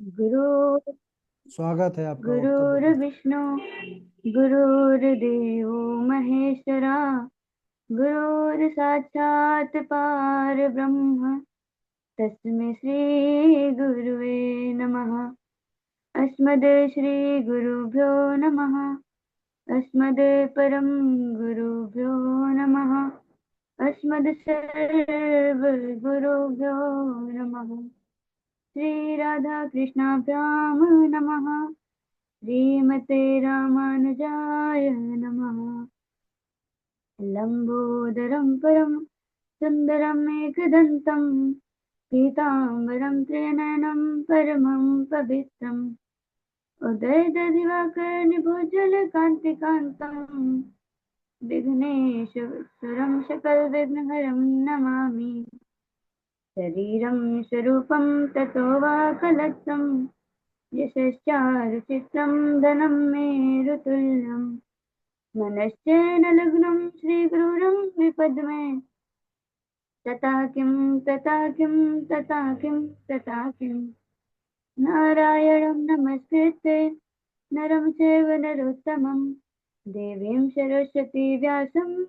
गुरु स्वागत है आपका वक्तव्य पे। गुरुर्विष्णु गुरुर्देवो महेश्वरा गुरुर्साक्षात् परब्रह्म तस्मै श्री गुरुवे नमः। अस्मद् श्री गुरुभ्यो नमः। अस्मद् परम गुरुभ्यो नमः। अस्मद् सर्व गुरुभ्यो नमः। श्री राधा कृष्णाभ्यां नमः। श्रीमते रामानुजाय नमः। लंबोदरं परं सुन्दरं एकदन्तं पीताम्बरं त्रिनयनं परमं पवित्रम् उदयदधिवाकरनिभोज्वलकान्तिकान्तं विघ्नेश्वरं सकलविघ्नहरं नमामि। शरीरं स्वरूपं ततो वा कलत्रं यशश्चारुचित्रं धनं मेरुतुल्यम् मनश्चैन लग्नं श्रीगुरुरं विपद्मे तथा किं नारायणं नमस्कृत्य नरं चैव नरोत्तमं देवीं सरस्वती व्यासं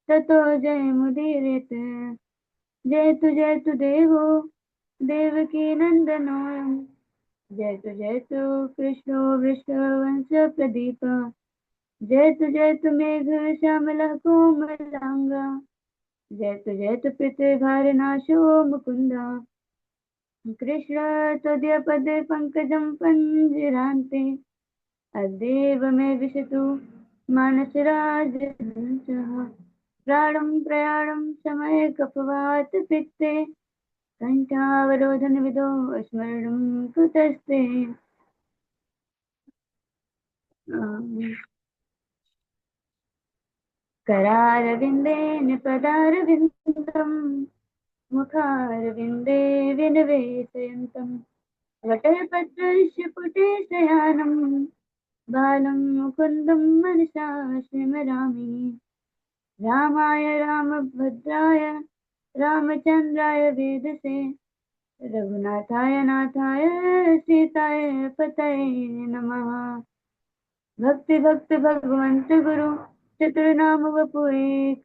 ततो जयमुदीरयेत्। जयतु देवो देवकी नन्दनोऽयं जयतु कृष्णो वृषभवंशप्रदीप। जयतु मेघश्यामलः कोमलाङ्गा जयतु पृथ्वीभारनाशो मुकुन्द। कृष्ण त्वदीयपदे पङ्कजं पञ्जरान्ते अद्यैव मे विशतु मानसराजहंसः। प्राणं प्रयाणं समये कपवात पित्ते कण्ठावरोधनविदो स्मरणं कुतस्ते। करारविन्देन पदारविन्दम् मुखारविन्दे विनिवेशयन्तम् वटपत्रस्य पुटे शयानम् बालं मुकुन्दं मनसा स्मरामि। रामाय रामभद्राय रामचन्द्राय वेदसे रघुनाथाय नाथाय सीताय पतये नमः। भक्ति भगवंत गुरु चतुर्नाम वपु एक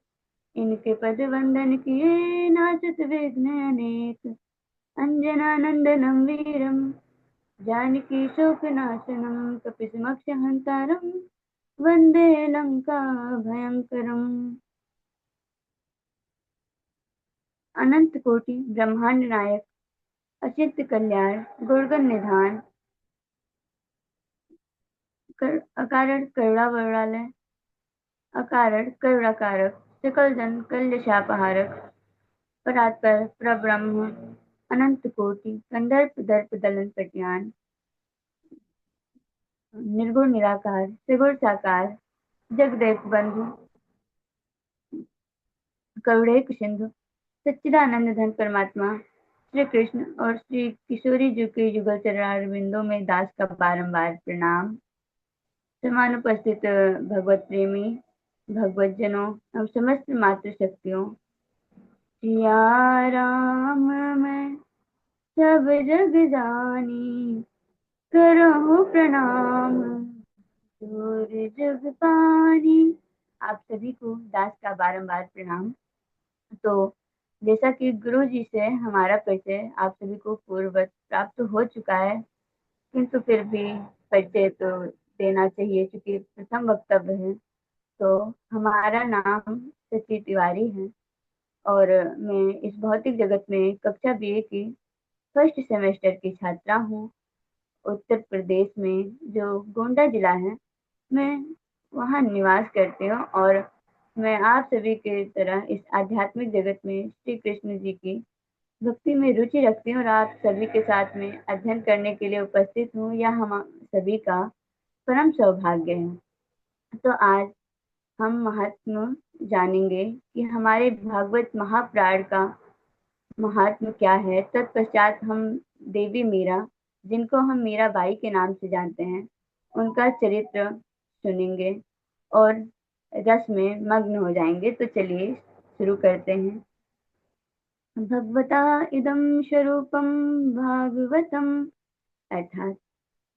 इनके पद वंदन किए नाचत विघ्न अनेक। अंजनानंदनम वीरम जानकी शोकनाशनम कपिसमक्षहंतारम वंदे लंका भयंकरम। अनंत कोटि ब्रह्मांड नायक अचिंत्य कल्याण गुणगण निधान अकारण करुणा वरुणालय अकारण करुणाकारक सकल जन कल्यशापहारक परात्पर प्रब्रह्म अनंत कोटि कंदर्प दर्प दलन प्रज्ञान निर्गुण निराकार त्रिगुण साकार जगदेक बंधु करुणेक सिंधु सच्चिदानंद घन परमात्मा श्री कृष्ण और श्री किशोरी जी के युगल चरणारविंदों में दास का बारंबार प्रणाम। समानुपस्थित भगवत प्रेमी भगवत जनों एवं समस्त मातृ शक्तियों सिया राम मैं सब जग जानी करो प्रणाम सूर जग पानी। आप सभी को दास का बारंबार प्रणाम। तो जैसा कि गुरु जी से हमारा परिचय आप सभी को पूर्ववत प्राप्त हो चुका है, किंतु फिर भी परिचय तो देना चाहिए क्योंकि प्रथम वक्तव्य है। तो हमारा नाम सची तिवारी है और मैं इस भौतिक जगत में कक्षा बीए की फर्स्ट सेमेस्टर की छात्रा हूँ। उत्तर प्रदेश में जो गोंडा जिला है, मैं वहाँ निवास करती हूँ और मैं आप सभी की तरह इस आध्यात्मिक जगत में श्री कृष्ण जी की भक्ति में रुचि रखती हूँ और आप सभी के साथ में अध्ययन करने के लिए उपस्थित हूँ। यह हम सभी का परम सौभाग्य है। तो आज हम महात्मा जानेंगे कि हमारे भागवत महाप्राण का महात्म क्या है। तत्पश्चात हम देवी मीरा, जिनको हम मीराबाई के नाम से जानते हैं, उनका चरित्र सुनेंगे और रस में मग्न हो जाएंगे। तो चलिए शुरू करते हैं। भगवता इदं स्वरूपं भागवतं अर्थात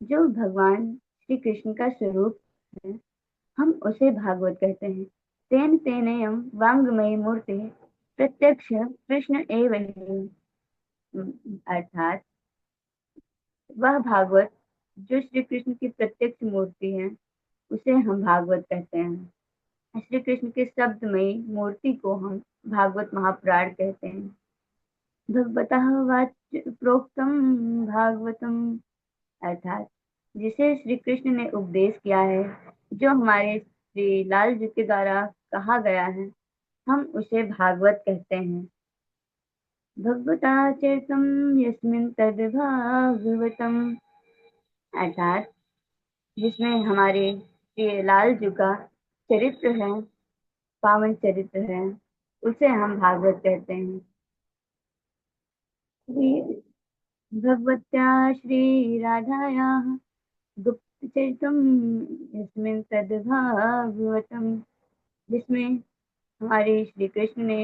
जो भगवान श्री कृष्ण का स्वरूप है, हम उसे भागवत कहते हैं। तेन तेनेयम वांग्मयी मूर्ति प्रत्यक्ष कृष्ण एव हि। अर्थात वह भागवत जो श्री कृष्ण की प्रत्यक्ष मूर्ति है, उसे हम भागवत कहते हैं। श्री कृष्ण के शब्दमयी मूर्ति को हम भागवत महापुराण कहते हैं। भगवतः वाच प्रोक्तम भागवतम, अर्थात जिसे श्री कृष्ण ने उपदेश किया है, जो हमारे श्री लाल जी के द्वारा कहा गया है, हम उसे भागवत कहते हैं। भगवता चरितम यस्मिन् तद् भागवतम, अर्थात जिसमें हमारे श्री लाल जी का चरित्र है, पावन चरित्र है, उसे हम भागवत कहते हैं। श्री भगवत्या श्री राधायाः गुप्तचरितम यस्मिन् तद् भागवतम, जिसमें हमारे श्री कृष्ण ने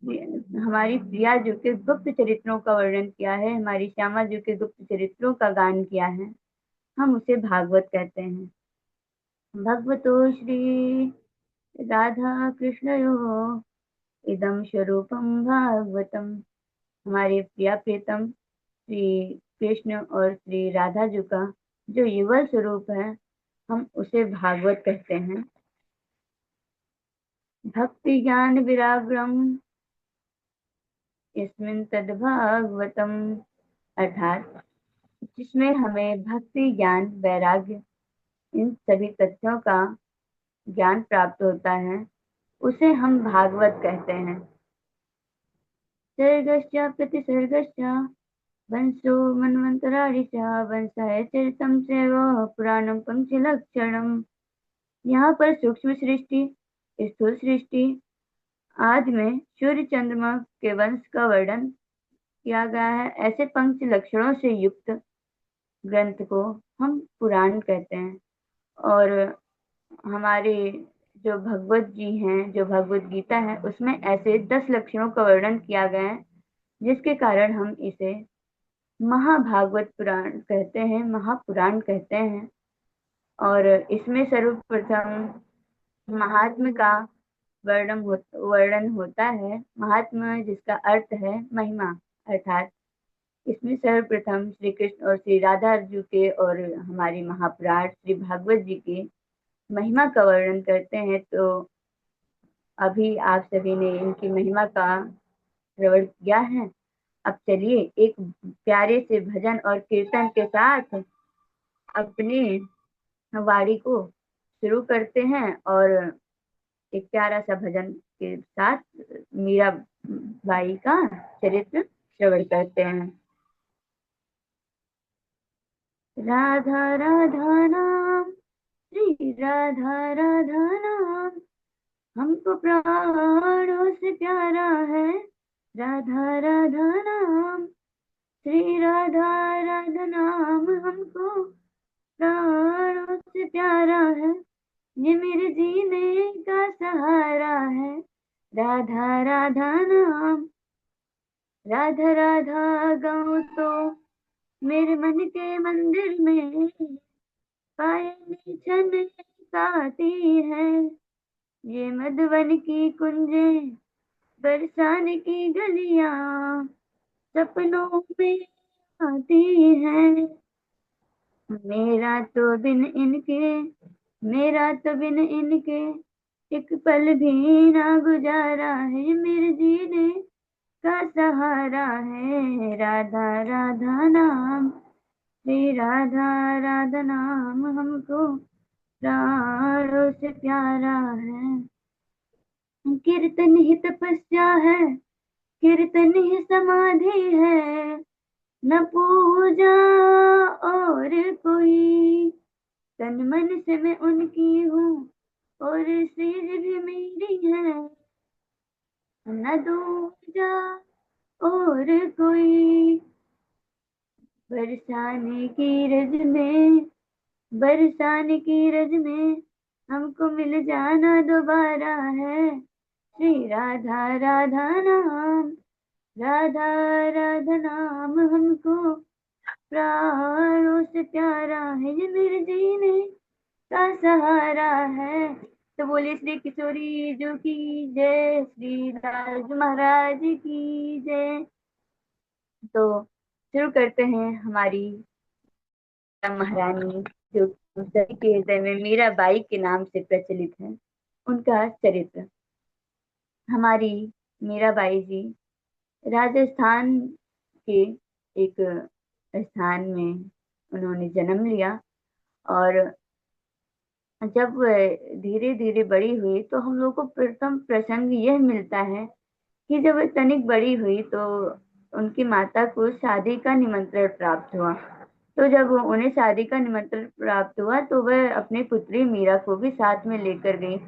हमारी प्रिया जी के गुप्त चरित्रों का वर्णन किया है, हमारी श्यामा जी के गुप्त चरित्रों का गान किया है, हम उसे भागवत कहते हैं। भगवतो श्री राधा कृष्णयोः इदं स्वरूपम भागवतम, हमारे प्रिया प्रीतम श्री कृष्ण और श्री राधा जी का जो युगल स्वरूप है, हम उसे भागवत कहते हैं। भक्ति ज्ञान विराग्रम यस्मिन् तद् भागवतम, अर्थात जिसमें हमें भक्ति ज्ञान वैराग्य इन सभी तथ्यों का ज्ञान प्राप्त होता है, उसे हम भागवत कहते हैं। सर्गश्च प्रतिसर्गश्च वंशो मन्वन्तराणि च वंशाय चरितं चैव पुराणं पंक्तिलक्षणम्। यहाँ पर सूक्ष्म सृष्टि, स्थूल सृष्टि आदि में सूर्य चंद्रमा के वंश का वर्णन किया गया है। ऐसे पंक्ति लक्षणों से युक्त ग्रंथ को हम पुराण कहते हैं। और हमारे जो भगवत जी हैं, जो भगवत गीता है, उसमें ऐसे 10 लक्षणों का वर्णन किया गया है, जिसके कारण हम इसे महाभागवत पुराण कहते हैं, महापुराण कहते हैं। और इसमें सर्वप्रथम महात्म का वर्णन होता है। महात्मा जिसका अर्थ है महिमा, अर्थात इसमें सर्वप्रथम श्री कृष्ण और श्री राधा जी के और हमारी महापुराण श्री भागवत जी के महिमा का वर्णन करते हैं। तो अभी आप सभी ने इनकी महिमा का श्रवण किया है। अब चलिए एक प्यारे से भजन और कीर्तन के साथ अपनी वाणी को शुरू करते हैं और एक प्यारा सा भजन के साथ मीरा बाई का चरित्र श्रवण करते हैं। राधा राधा नाम, श्री राधा राधा नाम, हमको प्राणों से प्यारा है। राधा राधा नाम, श्री राधा राधा नाम, हमको प्राणों से प्यारा है। ये मेरे जीने का सहारा है। राधा राधा नाम, राधा राधा गाऊं तो मेरे मन के मंदिर में पायल छन गाती है। ये मधुवन की कुंजे, बरसाने की गलियां सपनों में आती है। मेरा तो बिन इनके, मेरा तो बिन इनके एक पल भी ना गुजारा है। मेरे जीने का सहारा है। राधा राधा नाम, श्री राधा राधा नाम, हमको प्राणों से प्यारा है। कीर्तन ही तपस्या है, कीर्तन ही समाधि है, न पूजा और कोई। तन मन से मैं उनकी हूँ और सिर भी मेरी है, न दूजा और कोई। बरसाने की रज में, बरसाने की रज में हमको मिल जाना दोबारा है। श्री राधा राधा नाम, राधा राधा नाम, हमको प्राणों से प्यारा है ये मेरे जीने का सहारा है। तो बोलिए श्री किशोरी जो की जय, श्री राज महाराज की जय। तो शुरू करते हैं हमारी महारानी, जो सभी के हृदय में मीराबाई के नाम से प्रचलित है, उनका चरित्र। हमारी मीराबाई जी राजस्थान के एक स्थान में उन्होंने जन्म लिया। और जब धीरे धीरे बड़ी हुई तो हम लोग को प्रथम प्रसंग यह मिलता है कि जब वह तनिक बड़ी हुई तो उनकी माता को शादी का निमंत्रण प्राप्त हुआ। तो जब उन्हें शादी का निमंत्रण प्राप्त हुआ तो वह अपनी पुत्री मीरा को भी साथ में लेकर गई।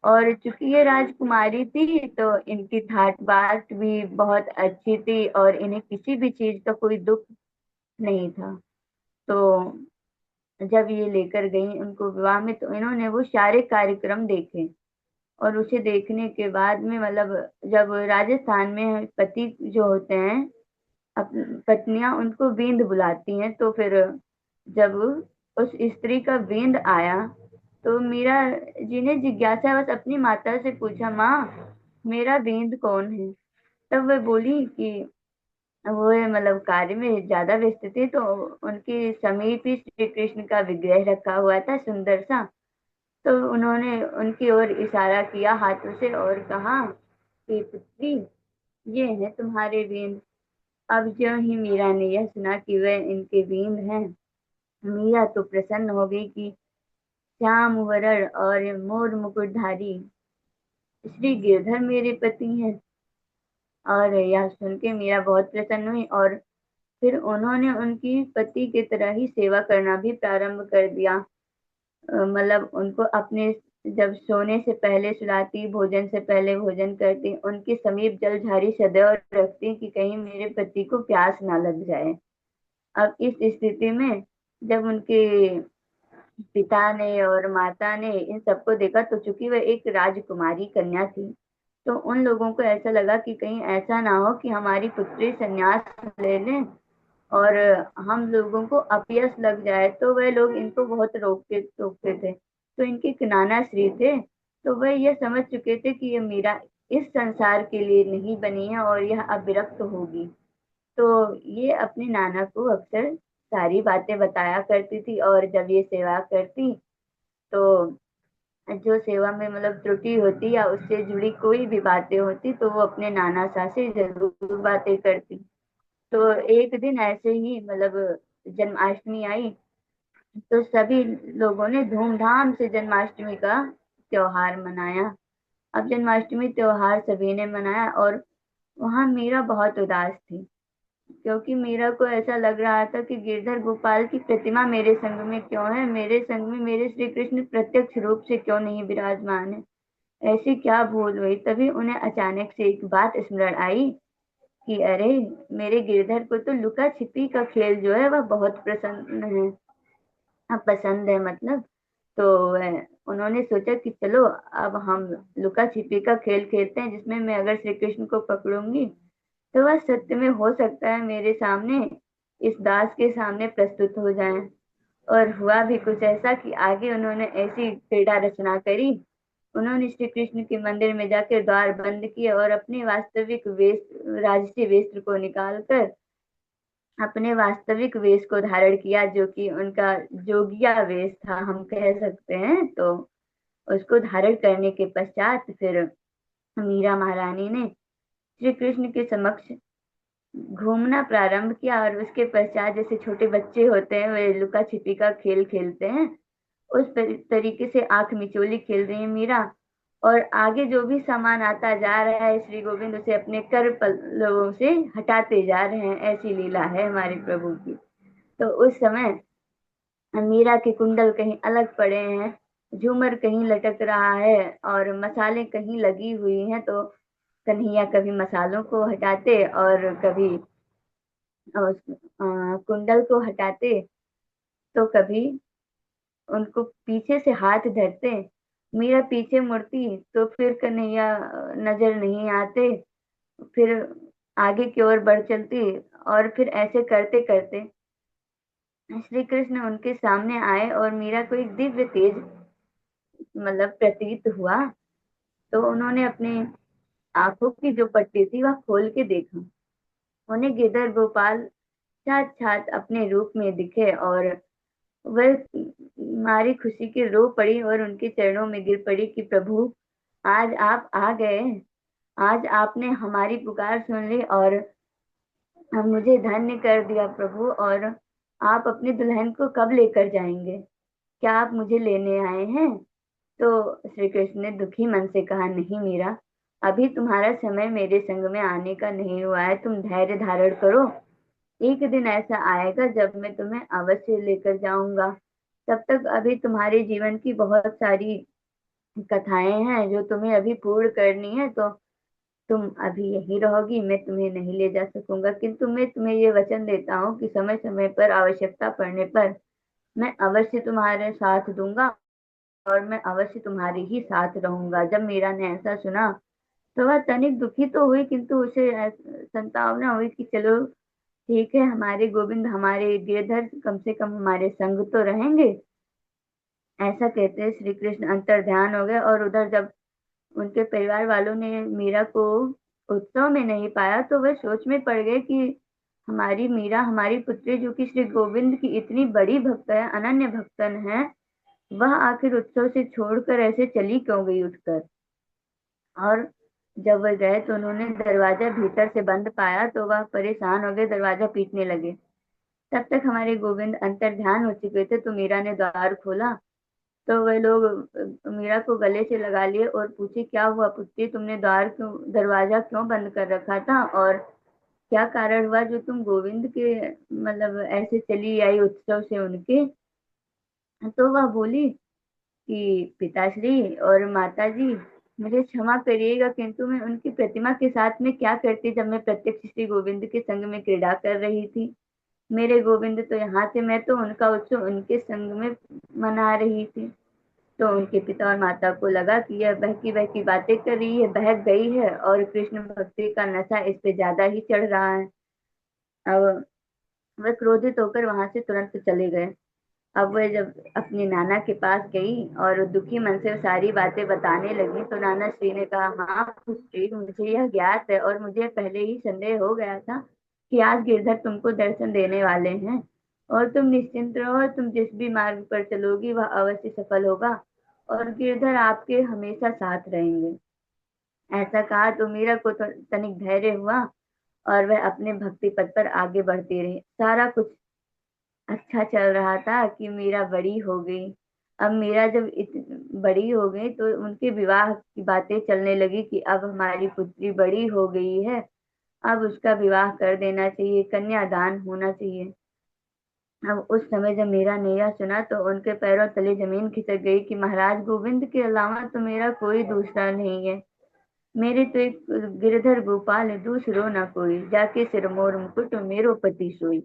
और चूंकि ये राजकुमारी थी तो इनकी ठाट बाट भी बहुत अच्छी थी और इन्हें किसी भी चीज का कोई दुख नहीं था। तो जब ये लेकर गई उनको विवाह में तो इन्होंने वो सारे कार्यक्रम देखे। और उसे देखने के बाद में मतलब जब राजस्थान में पति जो होते हैं, पत्नियां उनको बींद बुलाती हैं, तो फिर जब उस स्त्री का बींद आया तो मीरा जी ने जिज्ञासा बस अपनी माता से पूछा, माँ मेरा बींद कौन है। तब वह बोली कि वो मतलब कार्य में ज्यादा व्यस्त थे, तो उनके समीप ही श्री कृष्ण का विग्रह रखा हुआ था सुंदर सा। तो उन्होंने उनकी ओर इशारा किया हाथों से और कहा कि पुत्री ये है तुम्हारे बीन। अब जो ही मीरा ने यह सुना कि वह इनके बीन हैं, मीरा तो प्रसन्न हो गई कि श्याम वरण और मोर मुकुटधारी श्री गिरधर मेरे पति हैं। और यह सुन के मीरा बहुत प्रसन्न हुई और फिर उन्होंने उनकी पति की तरह ही सेवा करना भी प्रारंभ कर दिया। मतलब उनको अपने जब सोने से पहले सुलाती, भोजन से पहले भोजन करती, उनके समीप जल झाड़ी सदैव रखती कि कहीं मेरे पति को प्यास ना लग जाए। अब इस स्थिति में जब उनके पिता ने और माता ने इन सबको देखा तो चूंकि वह एक राजकुमारी कन्या थी, तो उन लोगों को ऐसा लगा कि कहीं ऐसा ना हो कि हमारी पुत्री संन्यास ले लें और हम लोगों को अपयश लग जाए। तो वह लोग इनको बहुत रोकते टोकते थे। तो इनके एक नाना श्री थे, तो वह यह समझ चुके थे कि ये मीरा इस संसार के लिए नहीं बनी है और यह अब विरक्त होगी। तो ये अपने नाना को अक्सर सारी बातें बताया करती थी। और जब ये सेवा करती तो जो सेवा में मतलब त्रुटि होती या उससे जुड़ी कोई भी बातें होती तो वो अपने नाना सा से जरूर बातें करती। तो एक दिन ऐसे ही मतलब जन्माष्टमी आई, तो सभी लोगों ने धूमधाम से जन्माष्टमी का त्योहार मनाया। अब जन्माष्टमी त्योहार सभी ने मनाया और वहां मीरा बहुत उदास थी, क्योंकि मीरा को ऐसा लग रहा था कि गिरधर गोपाल की प्रतिमा मेरे संग में क्यों है, मेरे संग में मेरे श्री कृष्ण प्रत्यक्ष रूप से क्यों नहीं विराजमान है। ऐसी क्या भूल हुई। तभी उन्हें अचानक से एक बात स्मरण आई कि अरे मेरे गिरधर को तो लुका छिपी का खेल जो है वह बहुत पसंद है। हाँ, पसंद है मतलब। तो उन्होंने सोचा कि चलो अब हम लुका छिपी का खेल खेलते हैं, जिसमें मैं अगर श्री कृष्ण को पकड़ूंगी तो वह सत्य में हो सकता है मेरे सामने इस दास के सामने प्रस्तुत हो जाए। और हुआ भी कुछ ऐसा कि आगे उन्होंने ऐसी क्रीड़ा रचना करी। उन्होंने श्री कृष्ण के मंदिर में जाकर द्वार बंद किए और अपने वास्तविक वेश, राजसी वस्त्र को निकालकर अपने वास्तविक वेश को धारण किया, जो कि उनका जोगिया वेश था हम कह सकते हैं। तो उसको धारण करने के पश्चात फिर मीरा महारानी ने श्री कृष्ण के समक्ष घूमना प्रारंभ किया। और उसके पश्चात जैसे छोटे बच्चे होते हैं वे लुका छिपी का खेल खेलते हैं, उस तरीके से आंख मिचोली खेल रही है मीरा। और आगे जो भी सामान आता जा रहा है श्री गोविंद उसे अपने कर पल्लवों से हटाते जा रहे हैं। ऐसी लीला है हमारे प्रभु की। तो उस समय मीरा के कुंडल कहीं अलग पड़े हैं, झूमर कहीं लटक रहा है और मसाले कहीं लगी हुई हैं। तो कन्हैया कभी मसालों को हटाते और कभी उस कुंडल को हटाते, तो कभी उनको पीछे से हाथ धरते। मीरा पीछे मुड़ती तो फिर कन्हैया नजर नहीं आते, फिर आगे की ओर बढ़ चलती। और फिर ऐसे करते करते श्री कृष्ण उनके सामने आए और मीरा को एक दिव्य तेज प्रतीत हुआ। तो उन्होंने अपनी आंखों की जो पट्टी थी वह खोल के देखा। उन्हें गिरधर गोपाल साक्षात अपने रूप में दिखे और वह मारी खुशी की रो पड़ी और उनके चरणों में गिर पड़ी कि प्रभु, आज आप आ गए। आज आपने हमारी पुकार सुन ली और मुझे धन्य कर दिया प्रभु। और आप अपनी दुल्हन को कब लेकर जाएंगे? क्या आप मुझे लेने आए हैं? तो श्री कृष्ण ने दुखी मन से कहा, नहीं मीरा, अभी तुम्हारा समय मेरे संग में आने का नहीं हुआ है। तुम धैर्य धारण करो। एक दिन ऐसा आएगा जब मैं तुम्हें अवश्य लेकर जाऊंगा। तब तक अभी तुम्हारे जीवन की बहुत सारी कथाएं हैं जो तुम्हें अभी पूर्ण करनी है। तो तुम अभी यहीं रहोगी, मैं तुम्हें नहीं ले जा सकूंगा, किंतु मैं तुम्हें ये वचन देता हूँ कि समय समय पर आवश्यकता पड़ने पर मैं अवश्य तुम्हारे साथ दूंगा और मैं अवश्य तुम्हारे ही साथ रहूंगा। जब मीरा ने ऐसा सुना तो वह तनिक दुखी तो हुई, किंतु उसे संतावना हुई कि चलो ठीक है, हमारे गोविंद, हमारे गिरधर कम से कम हमारे संग तो रहेंगे। ऐसा कहते श्री कृष्ण अंतर ध्यान हो गए। और उधर जब उनके परिवार वालों ने मीरा को उत्सव में नहीं पाया तो वह सोच में पड़ गए कि हमारी मीरा, हमारी पुत्री जो कि श्री गोविंद की इतनी बड़ी भक्त है, अनन्य भक्तन है, वह आखिर उत्सव से छोड़कर ऐसे चली क्यों गई उठकर। और जब वह गए तो उन्होंने दरवाजा भीतर से बंद पाया तो वह परेशान हो गए, दरवाजा पीटने लगे। तब तक हमारे गोविंद अंतर ध्यान हो चुके थे। तो मीरा ने द्वार खोला तो वह लोग मीरा को गले से लगा लिए और पूछे, क्या हुआ पुत्री, तुमने दरवाजा क्यों बंद कर रखा था और क्या कारण हुआ जो तुम गोविंद के ऐसे चली आई उत्सव से उनके। तो वह बोली कि पिताश्री और माताजी, मुझे क्षमा करिएगा, किंतु मैं उनकी प्रतिमा के साथ में क्या करती जब मैं प्रत्यक्ष श्री गोविंद के संग में क्रीड़ा कर रही थी। मेरे गोविंद तो यहाँ थे, मैं तो उनका उत्सव उनके संग में मना रही थी। तो उनके पिता और माता को लगा कि यह बहकी बहकी बातें कर रही है, बहक गई है और कृष्ण भक्ति का नशा इस पे ज्यादा ही चढ़ रहा है। अब वह क्रोधित होकर वहां से तुरंत चले गए। अब वह जब अपनी नाना के पास गई और दुखी मन से सारी बातें बताने लगी तो नाना श्री ने कहा, हाँ पुत्री, मुझे यह ज्ञात है और मुझे पहले ही संदेह हो गया था कि आज गिरधर तुमको दर्शन देने वाले हैं। और तुम निश्चिंत रहो, तुम जिस भी मार्ग पर चलोगी वह अवश्य सफल होगा और गिरधर आपके हमेशा साथ रहेंगे। ऐसा कहा तो मीरा को तो तनिक धैर्य हुआ और वह अपने भक्ति पथ पर आगे बढ़ती रही। सारा कुछ अच्छा चल रहा था कि मीरा बड़ी हो गई। अब मीरा जब बड़ी हो गई तो उनके विवाह की बातें चलने लगी कि अब हमारी पुत्री बड़ी हो गई है, अब उसका विवाह कर देना चाहिए, कन्यादान होना चाहिए। अब उस समय जब मीरा ने यह सुना तो उनके पैरों तले जमीन खिसक गई कि महाराज गोविंद के अलावा तो मेरा कोई दूसरा नहीं है। मेरे तो एक गिरधर गोपाल है, दूसरो ना कोई, जाके सिर मोर मुकुट मेरो पति सोई।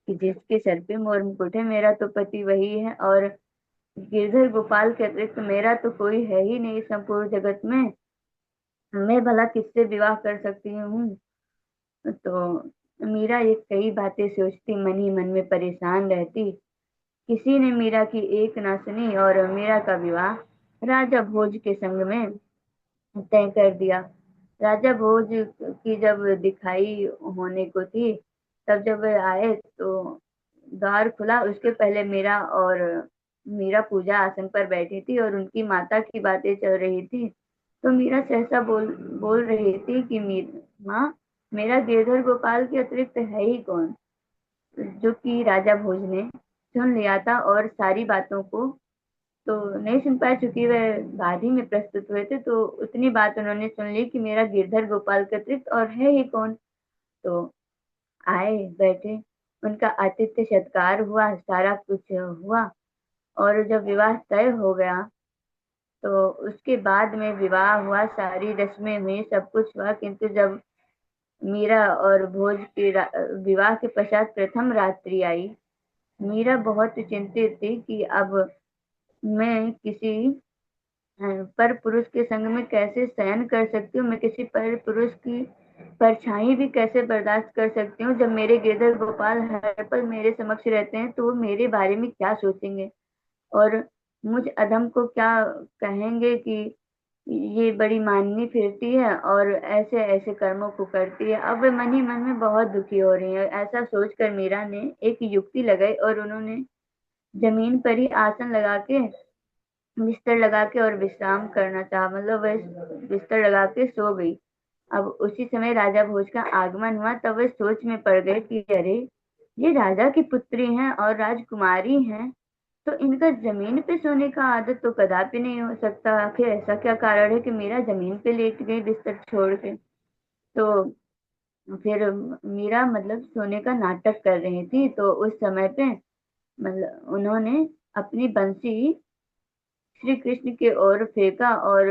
कि जिसके सर पे मोर मुकुट है मेरा तो पति वही है, और गिरधर गोपाल के अतिरिक्त मेरा तो कोई है ही नहीं संपूर्ण जगत में। मैं भला किससे विवाह कर सकती हूँ। तो मीरा ये कई बातें सोचती, मन ही मन में परेशान रहती। किसी ने मीरा की एक ना सुनी और मीरा का विवाह राजा भोज के संग में तय कर दिया। राजा भोज की जब दिखाई होने को थी, तब जब वे आए तो द्वार खुला। उसके पहले मीरा पूजा आसन पर बैठी थी और उनकी माता की बातें चल रही थी। तो मीरा सहसा बोल बोल रही थी कि माँ, मेरा गिरधर गोपाल के अतिरिक्त है ही कौन। जो कि राजा भोज ने सुन लिया था और सारी बातों को तो नहीं सुन पाए, चूंकि वह बाद ही में प्रस्तुत हुए थे। तो उतनी बात उन्होंने सुन ली कि मेरा गिरधर गोपाल के अतिरिक्त और है ही कौन। तो आए, बैठे, उनका आतिथ्य सत्कार हुआ, सारा कुछ हुआ। और जब विवाह तय हो गया तो उसके बाद में विवाह हुआ, सारी रस्में हुई, सब कुछ हुआ। किंतु जब मीरा और भोज के विवाह के पश्चात प्रथम रात्रि आई, मीरा बहुत चिंतित थी कि अब मैं किसी पर पुरुष के संग में कैसे शयन कर सकती हूँ। मैं किसी पर पुरुष की परछाई भी कैसे बर्दाश्त कर सकती हूँ। जब मेरे गिरधर गोपाल हर पल मेरे समक्ष रहते हैं तो वो मेरे बारे में क्या सोचेंगे, और मुझ अधम को क्या कहेंगे कि ये बड़ी माननी फिरती है और ऐसे ऐसे कर्मों को करती है। अब वे मन ही मन में बहुत दुखी हो रही है। ऐसा सोचकर मीरा ने एक युक्ति लगाई और उन्होंने जमीन पर ही आसन लगा के, बिस्तर लगा के और विश्राम करना चाहा, मतलब वह बिस्तर लगा के सो गई। अब उसी समय राजा भोज का आगमन हुआ। तब वे सोच में पड़ गए कि अरे, ये राजा की पुत्री हैं और राजकुमारी हैं, तो इनका जमीन पे सोने का आदत तो कदापि नहीं हो सकता। आखिर ऐसा क्या कारण है कि मीरा जमीन पे लेट गई बिस्तर छोड़ के। तो फिर मीरा मतलब सोने का नाटक कर रही थी। तो उस समय पे मतलब उन्होंने अपनी बंसी श्री कृष्ण की ओर फेंका और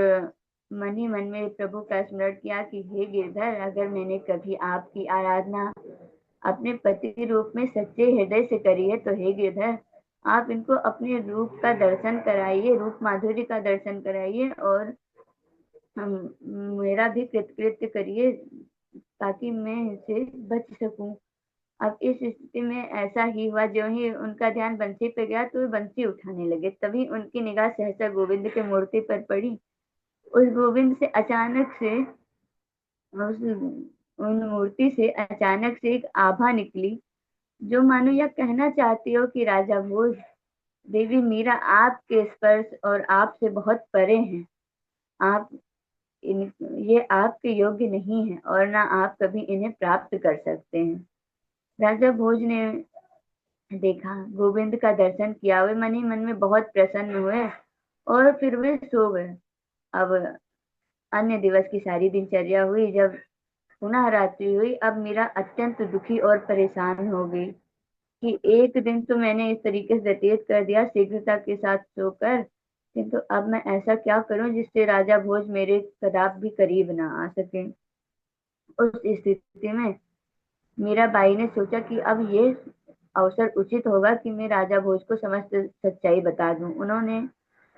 मन ही मन में प्रभु का स्मरण किया कि हे गिरधर, अगर मैंने कभी आपकी आराधना अपने पति रूप में सच्चे हृदय से करी है तो हे गिरधर, आप इनको अपने रूप का दर्शन कराइए, रूप माधुर्य का दर्शन कराइए, और मेरा भी कृतकृत्य करिए ताकि मैं इनसे बच सकूं। अब इस स्थिति में ऐसा ही हुआ, जो ही उनका ध्यान बंसी पे गया तो वे बंसी उठाने लगे। तभी उनकी निगाह सहसा गोविंद के मूर्ति पर पड़ी। उस गोविंद से अचानक से उस उन मूर्ति से अचानक से एक आभा निकली, जो मानो यह कहना चाहती हो कि राजा भोज, देवी मीरा आपके स्पर्श और आपसे बहुत परे हैं। आप इन ये आपके योग्य नहीं है और ना आप कभी इन्हें प्राप्त कर सकते हैं। राजा भोज ने देखा, गोविंद का दर्शन किया, वे मन ही मन में बहुत प्रसन्न हुए और फिर वे सो गए। अब अन्य दिवस की सारी दिनचर्या हुई। जब पुनः रात्रि हुई, अब मीरा अत्यंत दुखी और परेशान हो गई कि एक दिन तो मैंने इस तरीके से व्यतीत कर दिया शीघ्रता के साथ सोकर, किंतु अब मैं ऐसा क्या करूं जिससे राजा भोज मेरे कदाप भी करीब ना आ सके। उस स्थिति में मीराबाई ने सोचा कि अब ये अवसर उचित होगा कि मैं राजा भोज को समस्त सच्चाई बता दूं। उन्होंने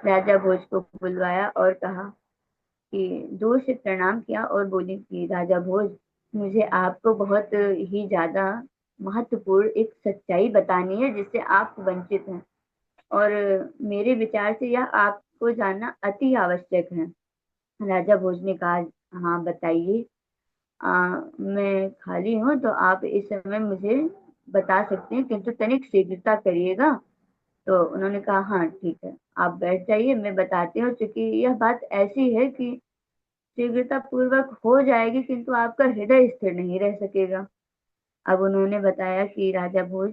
राजा भोज को बुलवाया और कहा कि दूर से प्रणाम किया और बोली कि राजा भोज, मुझे आपको बहुत ही ज्यादा महत्वपूर्ण एक सच्चाई बतानी है जिससे आप वंचित हैं, और मेरे विचार से यह आपको जानना अति आवश्यक है। राजा भोज ने कहा, हाँ बताइए, मैं खाली हूँ तो आप इस समय मुझे बता सकते हैं, किंतु तनिक शीघ्रता करिएगा। तो उन्होंने कहा, हाँ ठीक है, आप बैठ जाइए, मैं बताती हूँ। क्योंकि यह बात ऐसी है कि शीघ्रता पूर्वक हो जाएगी किंतु आपका हृदय स्थिर नहीं रह सकेगा। अब उन्होंने बताया कि राजा भोज,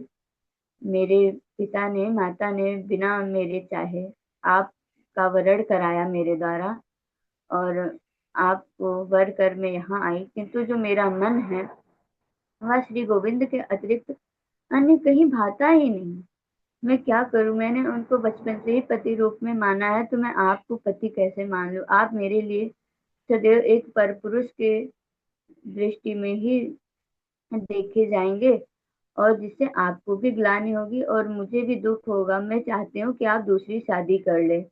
मेरे पिता ने माता ने बिना मेरे चाहे आपका वरण कराया मेरे द्वारा, और आपको वर कर मैं यहाँ आई, किंतु जो मेरा मन है वह श्री गोविंद के अतिरिक्त अन्य कहीं भाता ही नहीं। मैं क्या करूं, मैंने उनको बचपन से ही पति रूप में माना है, तो मैं आपको पति कैसे मान लूं। आप मेरे लिए सदैव एक परपुरुष के दृष्टि में ही देखे जाएंगे, और जिससे आपको भी ग्लानि होगी और मुझे भी दुख होगा। मैं चाहती हूँ कि आप दूसरी शादी कर ले।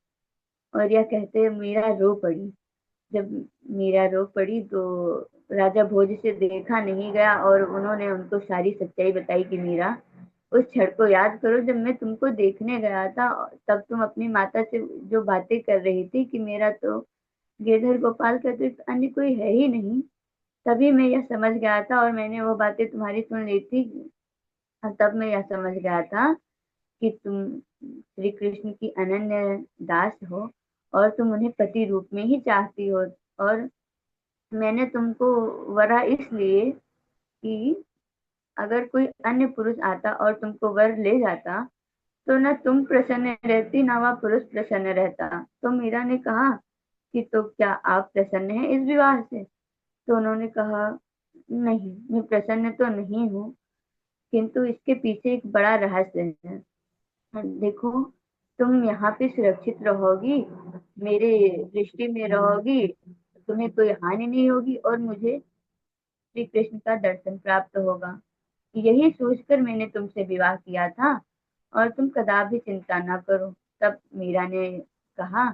और यह कहते मीरा रो पड़ी। जब मीरा रो पड़ी तो राजा भोज से देखा नहीं गया और उन्होंने उनको सारी सच्चाई बताई कि मीरा, उस क्षण को याद करो जब मैं तुमको देखने गया था, तब तुम अपनी माता से जो बातें कर रही थी कि मेरा तो गिरधर गोपाल का तो अन्य कोई है ही नहीं। तभी मैं यह समझ गया था और मैंने वो बातें तुम्हारी सुन ली थी। और तब मैं यह समझ गया था कि तुम श्री कृष्ण की अनन्य दास हो और तुम उन्हें पति रूप में ही चाहती हो। और मैंने तुमको वरा इसलिए कि अगर कोई अन्य पुरुष आता और तुमको वर ले जाता तो न तुम प्रसन्न रहती न वह पुरुष प्रसन्न रहता। तो मीरा ने कहा कि तो क्या आप प्रसन्न हैं इस विवाह से? तो उन्होंने कहा, नहीं, मैं प्रसन्न तो नहीं हूँ, किंतु इसके पीछे एक बड़ा रहस्य है। देखो, तुम यहाँ पे सुरक्षित रहोगी, मेरे दृष्टि में रहोगी, तुम्हें कोई हानि नहीं होगी और मुझे श्री कृष्ण का दर्शन प्राप्त होगा। यही सोचकर मैंने तुमसे विवाह किया था और तुम कदापि चिंता ना करो। तब मीरा ने कहा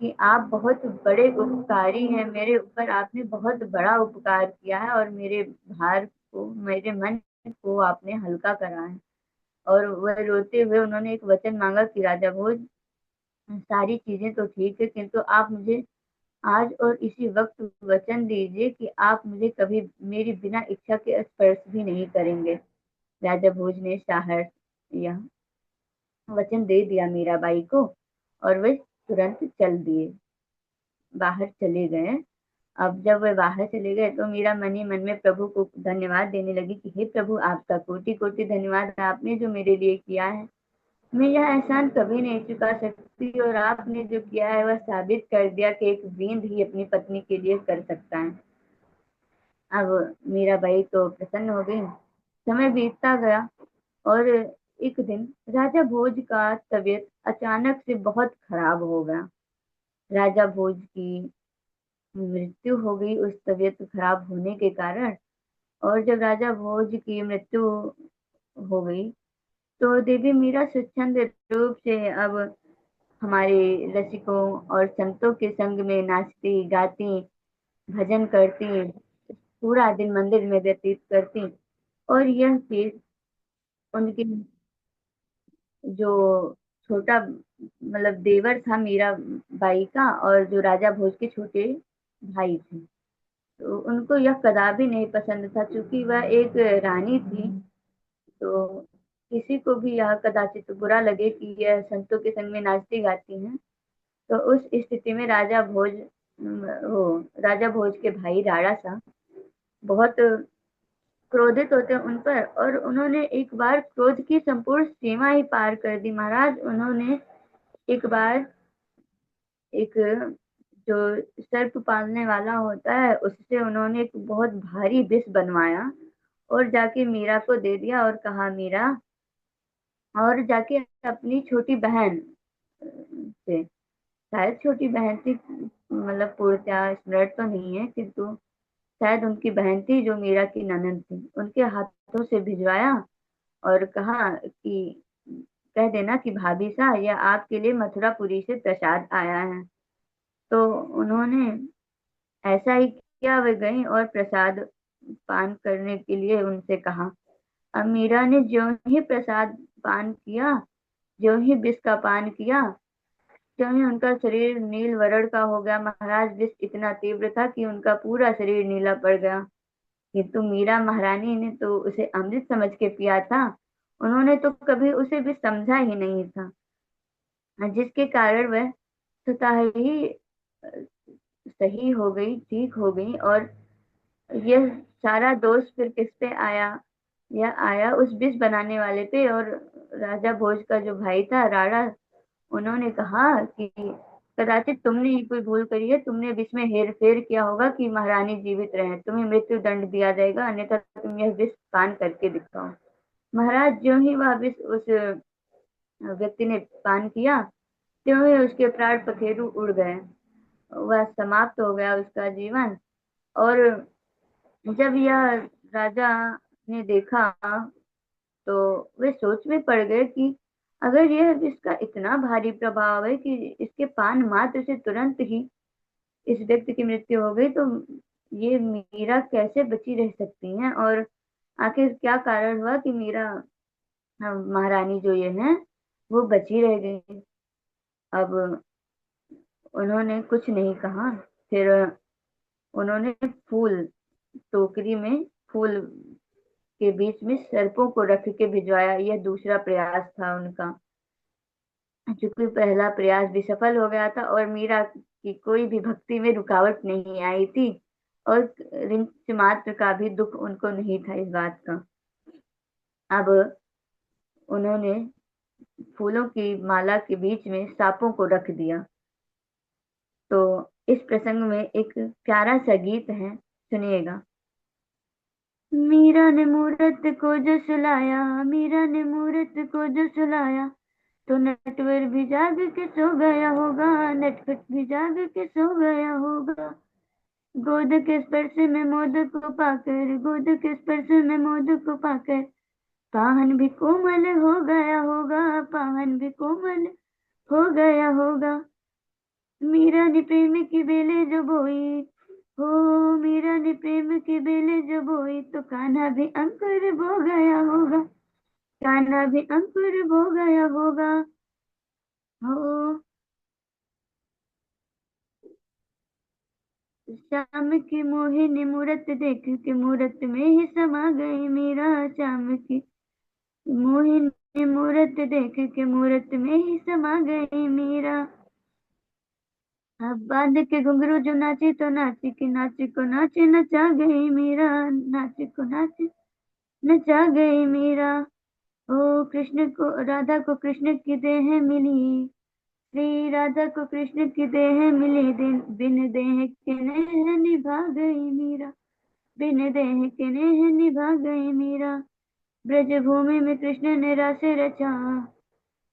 कि आप बहुत बड़े उपकारी हैं, मेरे ऊपर आपने बहुत बड़ा उपकार किया है और मेरे भार को, मेरे मन को आपने हल्का करा है। और वह रोते हुए उन्होंने एक वचन मांगा कि राजा भोज, सारी चीजें तो ठीक है, किंतु आप मुझे आज और इसी वक्त वचन दीजिए कि आप मुझे कभी मेरी बिना इच्छा के स्पर्श भी नहीं करेंगे। राजा भोज ने साहस यह वचन दे दिया मीराबाई को, और वे तुरंत चल दिए, बाहर चले गए। अब जब वे बाहर चले गए तो मीरा मन ही मन में प्रभु को धन्यवाद देने लगी कि हे प्रभु, आपका कोटि कोटि धन्यवाद, आपने जो मेरे लिए किया है मैं यह एहसान कभी नहीं चुका सकती, और आपने जो किया है वह साबित कर दिया कि एक वीर ही अपनी पत्नी के लिए कर सकता है। अब मीराबाई तो प्रसन्न हो गई। समय बीतता गया और एक दिन राजा भोज का तबीयत अचानक से बहुत खराब हो गया। राजा भोज की मृत्यु हो गई उस तबीयत खराब होने के कारण। और जब राजा भोज की मृत्यु हो गई तो देवी मीरा स्वच्छंद रूप से अब हमारे रसिकों और संतों के संग में नाचती गाती, भजन करती, पूरा दिन मंदिर में व्यतीत करती। और यह चीज उनकी जो छोटा मतलब देवर था मीरा बाई का, और जो राजा भोज के छोटे भाई थे, तो उनको यह कदापि नहीं पसंद था, क्योंकि वह एक रानी थी। तो किसी को भी यह कदाचित बुरा लगे कि यह संतों के संग में नाचती गाती हैं। तो उस स्थिति में राजा भोज के भाई राणा सा बहुत क्रोधित होते उन पर, और उन्होंने एक बार क्रोध की संपूर्ण सीमा ही पार कर दी महाराज। उन्होंने एक बार एक जो सर्प पालने वाला होता है उससे उन्होंने एक बहुत भारी विष बनवाया और जाके मीरा को दे दिया और कहा मीरा, और जाके अपनी छोटी बहन से, शायद छोटी बहन थी, मतलब पूर्णतः स्मृत तो नहीं है, किंतु शायद उनकी बहन थी जो मीरा की ननद थी, उनके हाथों से भिजवाया और कहा कि कह देना कि भाभी सा, यह आपके लिए मथुरापुरी से प्रसाद आया है। तो उन्होंने ऐसा ही किया, वे गई और प्रसाद पान करने के लिए उनसे कहा। अब मीरा ने ज्यों ही प्रसाद पान किया, ज्यों ही विष का पान किया, त्यों ही उनका शरीर नील वर्ण का हो गया महाराज। विष इतना तीव्र था कि उनका पूरा शरीर नीला पड़ गया। किंतु मीरा महारानी ने तो उसे अमृत समझ के पिया था, उन्होंने तो कभी उसे भी समझा ही नहीं था, जिसके कारण वह स्वतः ही सही हो गई, ठीक हो गई। और यह सारा दोष फिर किस पे आया? यह आया उस विष बनाने वाले पे। और राजा भोज का जो भाई था राणा, उन्होंने कहा कि कदाचित तुमने ही कोई भूल करी है, तुमने विष में हेर फेर किया होगा कि महारानी जीवित रहे, तुम्हें मृत्यु दंड दिया जाएगा, अन्यथा तुम यह विष पान करके दिखाओ। महाराज ज्यों ही वह विष उस व्यक्ति ने पान किया, त्यों ही उसके प्राण पखेरु उड़ गए, वह समाप्त हो गया उसका जीवन। और जब यह राजा ने देखा तो वे सोच में पड़ गए कि अगर यह इसका इतना भारी प्रभाव है कि इसके पान मात्र से तुरंत ही इस व्यक्ति की मृत्यु हो गई, तो ये मीरा कैसे बची रह सकती हैं? और आखिर क्या कारण हुआ कि मीरा, महारानी जो ये है, वो बची रह गई? अब उन्होंने कुछ नहीं कहा। फिर उन्होंने फूल, टोकरी में फूल के बीच में सर्पों को रख के भिजवाया। यह दूसरा प्रयास था उनका, चूंकि पहला प्रयास भी सफल हो गया था और मीरा की कोई भी भक्ति में रुकावट नहीं आई थी, और रिंच मात्र का भी दुख उनको नहीं था इस बात का। अब उन्होंने फूलों की माला के बीच में सांपों को रख दिया। तो इस प्रसंग में एक प्यारा सा गीत है, सुनिएगा। मीरा ने मूरत को जो सुलाया, मीरा ने मूरत को जो सुलाया, तो नटवर भी जाग के सो गया होगा, नटखट भी जाग के सो गया होगा। गोद के स्पर्श में मोद को पाकर, गोद के स्पर्श में मोद को पाकर, पाहन भी कोमल हो गया होगा, पाहन भी कोमल हो गया होगा। मीरा ने प्रेम की बेले जो बोई, हो मीरा ने प्रेम की बेले जो बोई, तो कान्हा भी अंकुर बो गया होगा, कान्हा भी अंकुर बो गया होगा। हो श्याम की मोहिनी मूरत देख के मूरत में ही समा गई मीरा, श्याम की मोहिनी मूरत देख के मूरत में ही समा गई मीरा। अब बांध के घुंघरू जो नाची तो नाची की नाची को नाचे नचा गई मीरा, नाची को नाचे नचा गई मीरा। ओ कृष्ण को राधा को कृष्ण की देह मिली, श्री राधा को कृष्ण की देह मिली, दिन बिन देह के नेह निभा गई मीरा, बिन देह के नेह निभा गई मीरा। ब्रज भूमि में कृष्ण ने रास रचा,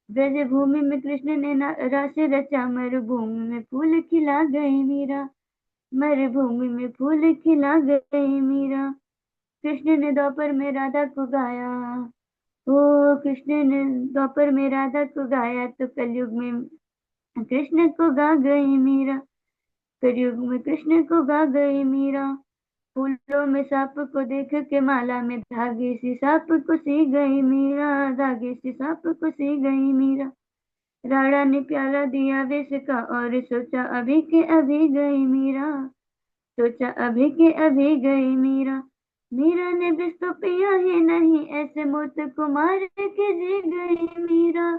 ब्रज भूमि में कृष्ण ने रास रचा, मरुभूमि में फूल खिला गई मीरा, मरुभूमि में फूल खिला गई मीरा। कृष्ण ने दोपहर में राधा को गाया, ओ कृष्ण ने दोपहर में राधा को गाया, तो कलयुग में कृष्ण को गा गई मीरा, कलयुग में कृष्ण को गा गई मीरा। फूलों में सांप को देख के माला में धागे सी सांप को सी गई मीरा, धागे सी सांप को सी गई मीरा। राणा ने प्याला दिया विष का, और सोचा अभी के अभी गई मीरा, सोचा अभी के अभी गई मीरा। मीरा ने विष तो पिया ही नहीं, ऐसे मौत को मार के जी गई मीरा,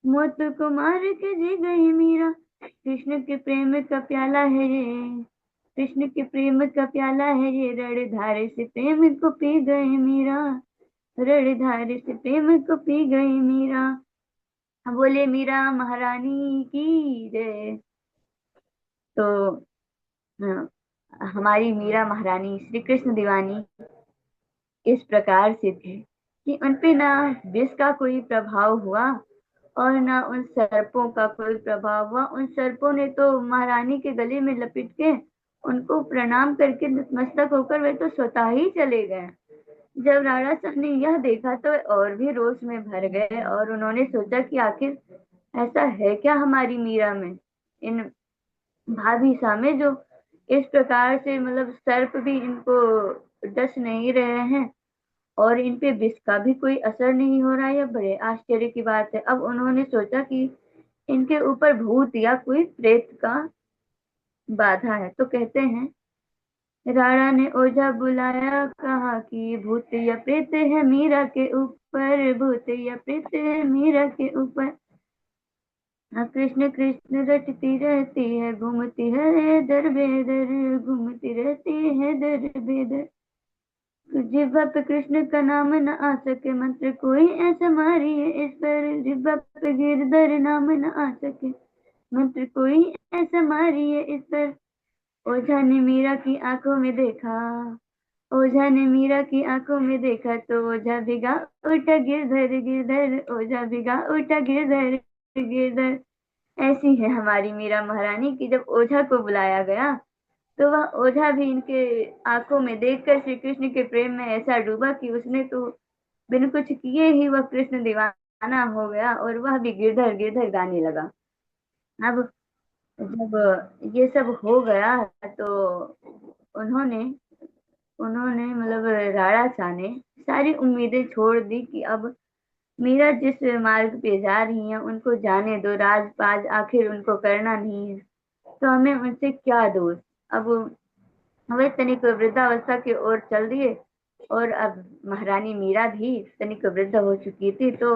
मौत को मार के जी गई मीरा। कृष्ण के प्रेम का प्याला है ये, कृष्ण के प्रेम का प्याला है ये, रणधारे से प्रेम को पी गई मीरा, रणधारे से प्रेम को पी गई मीरा। बोले मीरा महारानी की जय। तो हमारी मीरा महारानी श्री कृष्ण दीवानी इस प्रकार से थे कि उनपे ना विष का कोई प्रभाव हुआ और ना उन सर्पों का कोई प्रभाव हुआ। उन सर्पों ने तो महारानी के गले में लपेट के उनको प्रणाम करके नतमस्तक होकर वे तो स्वतः ही चले गए। जब राणा साहब ने यह देखा तो और भी रोष में भर गए, और उन्होंने सोचा कि आखिर ऐसा है क्या हमारी मीरा में, इन भाभी साहब जो इस प्रकार से मतलब सर्प भी इनको डस नहीं रहे हैं और इन पे विष का भी कोई असर नहीं हो रहा है। यह बड़े आश्चर्य की बात है। अब उन्होंने सोचा कि इनके ऊपर भूत या कोई प्रेत का बाधा है। तो कहते हैं राणा ने ओझा बुलाया, कहा कि भूत या प्रेत है मीरा के ऊपर, भूत या प्रेत है मीरा के ऊपर। कृष्ण कृष्ण रटती रहती है, घूमती है दर बेदर, घूमती रहती है दर बेदर। जिह्वा पे कृष्ण का नाम न आ सके, मंत्र कोई ऐसा मारिए इस पर, जिह्वा पे गिरधर नाम न आ सके, मंत्र कोई ऐसा मारिए इस पर। ओझा ने मीरा की आंखों में देखा, ओझा ने मीरा की आंखों में देखा, तो ओझा भिगा उठा गिरधर गिरधर, ओझा भिगा उठा गिरधर गिरधर। ऐसी है हमारी मीरा महारानी की जब ओझा को बुलाया गया तो वह ओझा भी इनके आंखों में देखकर श्री कृष्ण के प्रेम में ऐसा डूबा कि उसने तो बिन कुछ किए ही वह कृष्ण दीवाना हो गया और वह भी गिरधर गिरधर गाने लगा। अब जब ये सब हो गया तो उन्होंने उन्होंने मतलब राणा शाह ने सारी उम्मीदें छोड़ दी कि अब मीरा जिस मार्ग पे जा रही है उनको जाने दो, राजपाज आखिर उनको करना नहीं है तो हमें उनसे क्या दोष। अब वे तनिक वृद्धावस्था की ओर चल दिए और अब महारानी मीरा भी तनिक वृद्ध हो चुकी थी। तो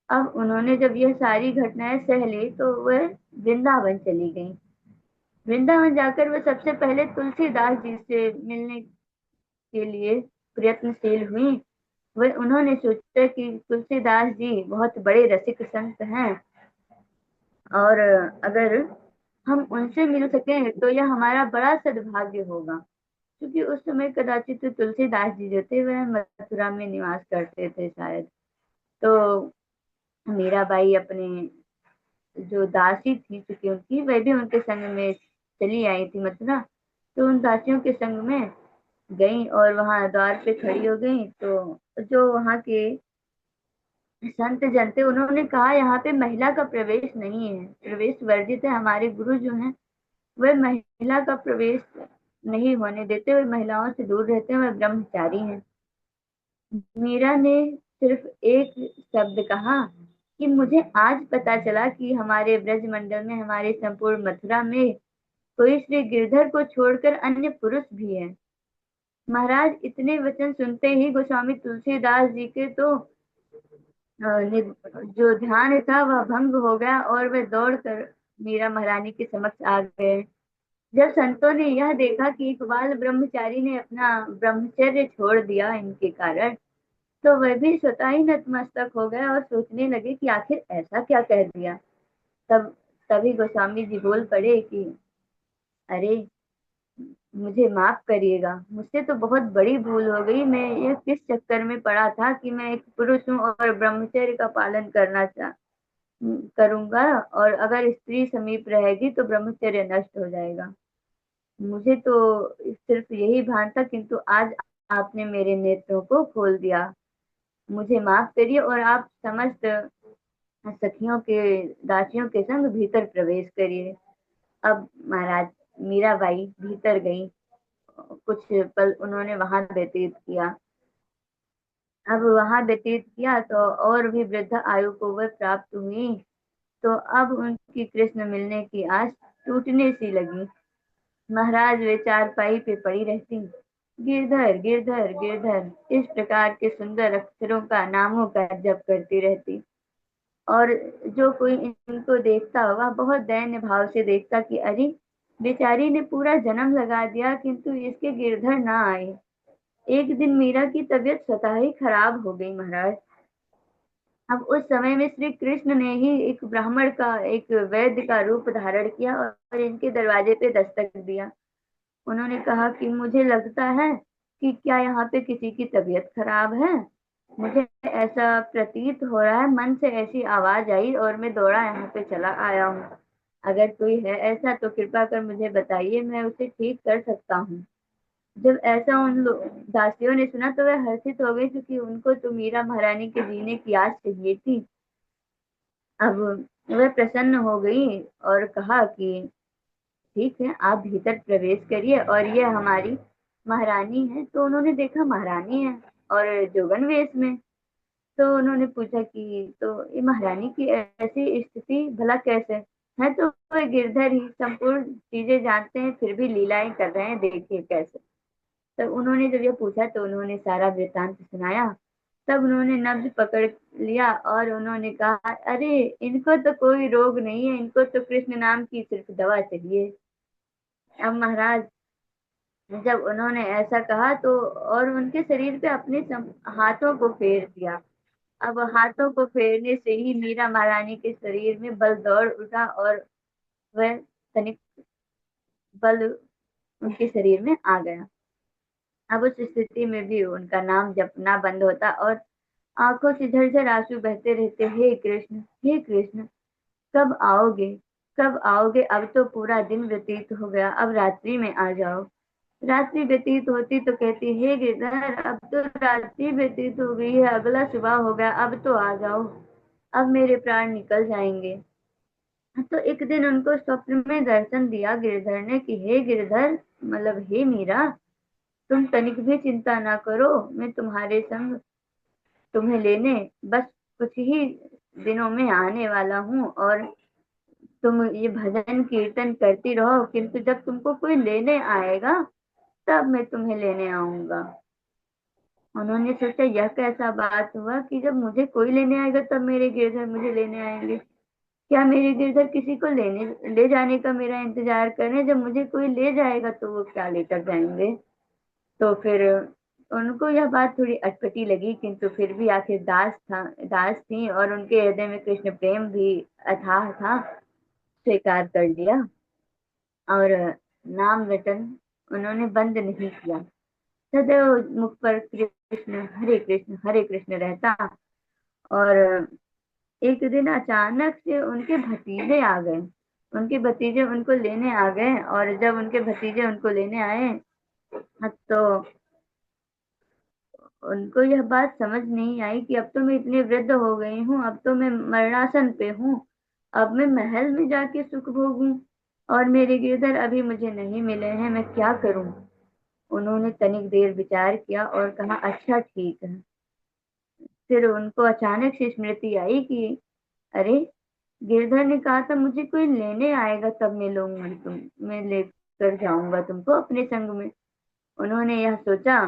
अब उन्होंने जब यह सारी घटनाएं सह ली तो वह वृंदावन चली गई। वृंदावन जाकर वह सबसे पहले तुलसीदास जी से मिलने के लिए प्रयत्नशील हुई। वह उन्होंने सोचा कि तुलसीदास जी बहुत बड़े रसिक संत हैं और अगर हम उनसे मिल सके तो यह हमारा बड़ा सद्भाग्य होगा, क्योंकि उस समय कदाचित तुलसीदास जी जो थे वह मथुरा में निवास करते थे शायद। तो मीराबाई अपने जो दासी थी चूंकि उनकी वह भी उनके संग में चली आई थी मथुरा, तो उन दासियों के संग में गई और वहां द्वार पे खड़ी हो गई। तो जो वहां के संत जन थे, उन्होंने कहा यहाँ पे महिला का प्रवेश नहीं है, प्रवेश वर्जित है। हमारे गुरु जो हैं वे महिला का प्रवेश नहीं होने देते, वे महिलाओं से दूर रहते हैं, वे ब्रह्मचारी हैं। मीरा ने सिर्फ एक शब्द कहा कि मुझे आज पता चला कि हमारे ब्रज मंडल में, हमारे संपूर्ण मथुरा में कोई श्री गिरधर को छोड़कर अन्य पुरुष भी है। महाराज, इतने वचन सुनते ही गोस्वामी तुलसीदास जी के तो जो ध्यान था वह भंग हो गया और वे दौड़कर मीरा महारानी के समक्ष आ गए। जब संतों ने यह देखा कि इकबाल ब्रह्मचारी ने अपना ब्रह्मचर्य छोड़ दिया इनके कारण, तो वह भी स्वतः ही नतमस्तक हो गए और सोचने लगे कि आखिर ऐसा क्या कह दिया। तब तभी गोस्वामी जी बोल पड़े कि अरे, मुझे माफ करिएगा, मुझसे तो बहुत बड़ी भूल हो गई। मैं ये किस चक्कर में पड़ा था कि मैं एक पुरुष हूँ और ब्रह्मचर्य का पालन करूंगा, और अगर स्त्री समीप रहेगी तो ब्रह्मचर्य नष्ट हो जाएगा। मुझे तो सिर्फ यही भान था, किंतु आज आपने मेरे नेत्रों को खोल दिया। मुझे माफ करिए और आप समस्त सखियों के, दासियों के संग भीतर प्रवेश करिए। अब महाराज, मीराबाई भीतर गई। कुछ पल उन्होंने वहां व्यतीत किया। अब वहां व्यतीत किया तो और भी वृद्ध आयु को वह प्राप्त हुई, तो अब उनकी कृष्ण मिलने की आस टूटने सी लगी। महाराज, वे चारपाई पे पड़ी रहती, गिरधर गिरधर गिरधर इस प्रकार के सुंदर अक्षरों का, नामों का जप करती रहती। और जो कोई इनको देखता वह बहुत दैन्य भाव से देखता कि अरे, बेचारी ने पूरा जन्म लगा दिया किंतु इसके गिरधर ना आए। एक दिन मीरा की तबीयत स्वतः ही खराब हो गई महाराज। अब उस समय में श्री कृष्ण ने ही एक ब्राह्मण का, एक वैद्य का रूप धारण किया और इनके दरवाजे पे दस्तक दिया। उन्होंने कहा कि मुझे लगता है कि क्या यहाँ पे किसी की तबीयत खराब है। मुझे ऐसा प्रतीत हो रहा है, मन से ऐसी आवाज आई और मैं दौड़ा यहाँ पे चला आया हूँ। अगर कोई है ऐसा तो कृपा कर मुझे बताइए, मैं उसे ठीक कर सकता हूँ। जब ऐसा उन दासियों ने सुना तो वह हर्षित हो गई, क्योंकि उनको तो मीरा महारानी के जीने की आस चाहिए थी। अब वह प्रसन्न हो गई और कहा कि ठीक है, आप भीतर प्रवेश करिए, और ये हमारी महारानी है। तो उन्होंने देखा महारानी है और जोगन वेश में। तो उन्होंने पूछा कि तो ये महारानी की ऐसी स्थिति भला कैसे है। तो वे गिरधर ही संपूर्ण चीजें जानते हैं, फिर भी लीलाएं कर रहे हैं, देखिए कैसे। तब उन्होंने जब ये पूछा तो उन्होंने सारा वृतांत सुनाया। तब उन्होंने नब्ज पकड़ लिया और उन्होंने कहा, अरे, इनको तो कोई रोग नहीं है, इनको तो कृष्ण नाम की सिर्फ दवा चाहिए। अब महाराज, जब उन्होंने ऐसा कहा तो और उनके शरीर पे अपने हाथों को फेर दिया। अब हाथों को फेरने से ही मीरा महारानी के शरीर में बल दौड़ उठा और वह तनिक बल उनके शरीर में आ गया। अब उस स्थिति में भी उनका नाम जपना बंद होता और आंखों से झरझर आंसू बहते रहते, हे कृष्ण, हे कृष्ण, कब आओगे, कब आओगे। अब तो पूरा दिन व्यतीत हो गया, अब रात्रि में आ जाओ। रात्रि व्यतीत होती तो कहती, हे गिरधर, अब तो रात्रि व्यतीत हो गई है, अगला सुबह हो गया, अब तो आ जाओ, अब मेरे प्राण निकल जाएंगे। तो एक दिन उनको स्वप्न में दर्शन दिया गिरधर ने कि हे गिरधर, मतलब हे मीरा, तुम तनिक भी चिंता ना करो, मैं तुम्हारे संग, तुम्हें लेने बस कुछ ही दिनों में आने वाला हूँ। और तुम ये भजन कीर्तन करती रहो, किंतु जब तुमको कोई लेने आएगा तब मैं तुम्हें लेने आऊंगा। उन्होंने सोचा, यह कैसा बात हुआ कि जब मुझे कोई लेने आएगा तब मेरे गिरधर मुझे लेने आएंगे। क्या मेरे गिरधर किसी को ले जाने का मेरा इंतजार कर रहे हैं? जब मुझे कोई ले जाएगा तो वो क्या लेकर जाएंगे। तो फिर उनको यह बात थोड़ी अटपटी लगी, किंतु फिर भी आखिर दास थी और उनके हृदय में कृष्ण प्रेम भी अथाह था, स्वीकार कर लिया। और नाम रटन उन्होंने बंद नहीं किया। सदैव मुख पर कृष्ण हरे कृष्ण रहता। और एक दिन अचानक से उनके भतीजे आ गए, उनके भतीजे उनको लेने आ गए। और जब उनके भतीजे उनको लेने आए तो उनको यह बात समझ नहीं आई कि अब तो मैं इतनी वृद्ध हो गई हूँ, अब तो मैं मरणासन पे हूँ। अब मैं महल में जाके सुख भोगूं और मेरे गिरधर अभी मुझे नहीं मिले हैं, मैं क्या करूं। उन्होंने तनिक देर विचार किया और कहा, अच्छा ठीक है। फिर उनको अचानक से स्मृति आई कि अरे, गिरधर ने कहा था मुझे कोई लेने आएगा तब मिलूंगा मैं लेकर जाऊंगा तुमको अपने संग में। उन्होंने यह सोचा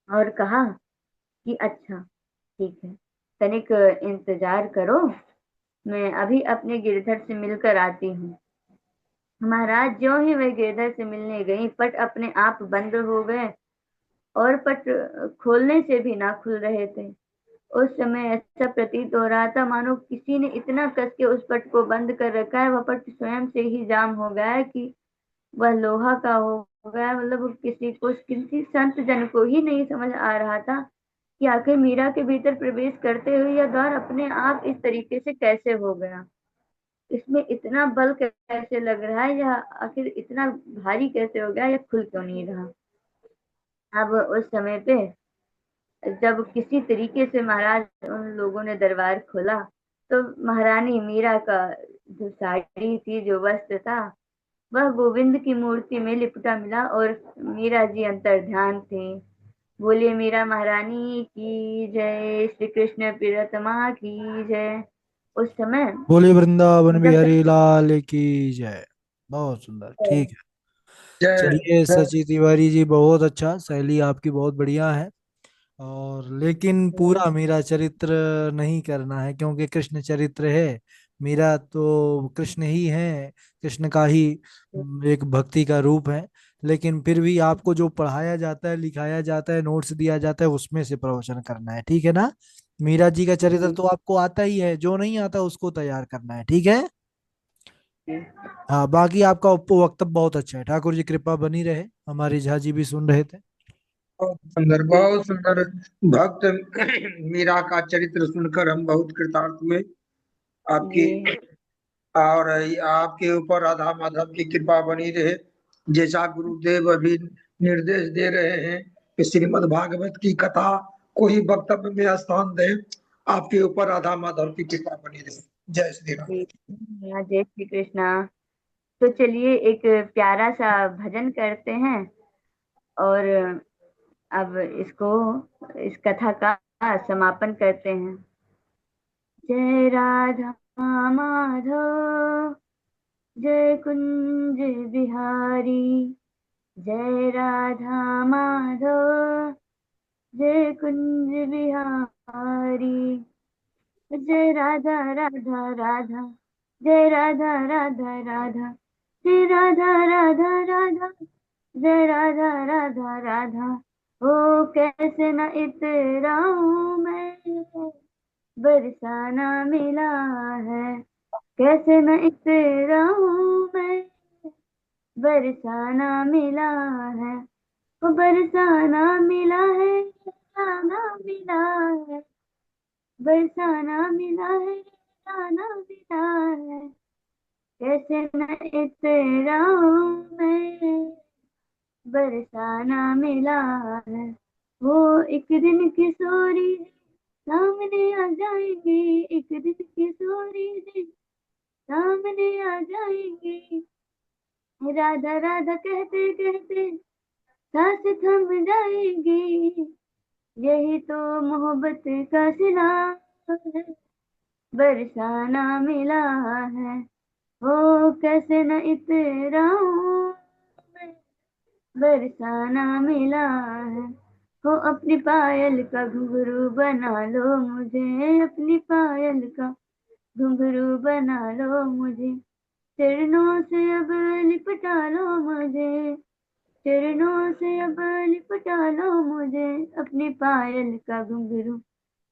और कहा कि अच्छा ठीक है, तनिक इंतजार करो, मैं अभी अपने गिरधर से मिलकर आती हूँ। महाराज, ज्यों ही वह गिरधर से मिलने गई, पट अपने आप बंद हो गए और पट खोलने से भी ना खुल रहे थे। उस समय ऐसा प्रतीत हो रहा था मानो किसी ने इतना कस के उस पट को बंद कर रखा है, वह पट स्वयं से ही जाम हो गया है कि वह लोहा का हो गया। मतलब वो किसी संत जन को ही नहीं समझ आ रहा था कि आखिर मीरा के भीतर प्रवेश करते हुए यह द्वार अपने आप इस तरीके से कैसे हो गया, इसमें इतना बल कैसे लग रहा है, यह आखिर इतना भारी कैसे हो गया, यह खुल क्यों नहीं रहा। अब उस समय पे जब किसी तरीके से महाराज उन लोगों ने दरबार खोला, तो महारानी मीरा का जो साड़ी थी, जो वस्त्र था, वह गोविंद की मूर्ति में लिपटा मिला और मीरा जी अंतर ध्यान थे। बोलिए मीरा महारानी की जय, श्री कृष्ण प्रियतमा की जय। उस समय बोले वृंदावन जब बिहारी लाल की जय। बहुत सुंदर, ठीक है। जय चलिए जय। सची तिवारी जी, बहुत अच्छा, शैली आपकी बहुत बढ़िया है। और लेकिन पूरा मेरा चरित्र नहीं करना है, क्योंकि कृष्ण चरित्र है। मेरा तो कृष्ण ही है, कृष्ण का ही एक भक्ति का रूप है। लेकिन फिर भी आपको जो पढ़ाया जाता है, लिखाया जाता है, नोट्स दिया जाता है, उसमें से प्रवचन करना है, ठीक है ना। मीरा जी का चरित्र तो आपको आता ही है, जो नहीं आता उसको तैयार करना है, ठीक है। हाँ, बाकी आपका वक्तव्य बहुत अच्छा है, ठाकुर जी कृपा बनी रहे। हमारे झा जी भी सुन रहे थे। बहुत सुंदर, बहुत सुंदर। भक्त मीरा का चरित्र सुनकर हम बहुत कृतार्थ हुए आपकी। जी और आपके ऊपर राधा माधव की कृपा बनी रहे। जैसा गुरुदेव अभी निर्देश दे रहे हैं कि श्रीमद् भागवत की कथा को ही वक्तव्य में स्थान दें, आपके ऊपर राधा माधव की कृपा बनी रहे। जय श्री राम। जी, हाँ, जय श्री कृष्णा। तो चलिए एक प्यारा सा भजन करते हैं और अब इसको, इस कथा का समापन करते हैं। जय राधा माधव, जय कुंज बिहारी, जय राधा माधव, जय कुंज बिहारी, जय राधा राधा राधा, जय राधा राधा राधा, जय राधा राधा राधा, जय राधा राधा राधा। ओ कैसे न इतराऊं मैं, बरसाना मिला है। कैसे न इतराऊं मैं, बरसाना मिला है। ओ बरसाना मिला है, बरसाना मिला है, बरसाना मिला है, बरसाना मिला है। कैसे न इतराऊं मैं, बरसाना मिला है। वो एक दिन किशोरी जी सामने आ जाएंगी, एक दिन किशोरी जी सामने आ जाएंगी। राधा राधा कहते कहते सांस थम जाएगी। यही तो मोहब्बत का सिला है, बरसाना मिला है। ओ कैसे न इतराऊं मैं, बरसाना मिला है। हो अपनी पायल का घुंघरू बना लो मुझे, अपनी पायल का घुंघरू बना लो मुझे। चरणों से अब लिपटा लो मुझे, चरणों से अब लिपटा लो मुझे। अपनी पायल का घुंघरू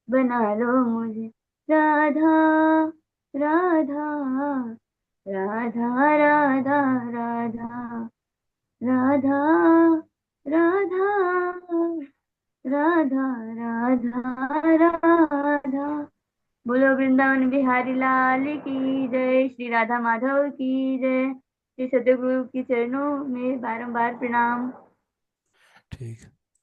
बना लो मुझे। राधा राधा, राधा राधा राधा, राधा राधा, राधा राधा राधा। बोलो वृंदावन बिहारी लाल की जय, श्री राधा माधव की जय। श्री सतगुरु की चरणों में बारंबार प्रणाम। ठीक।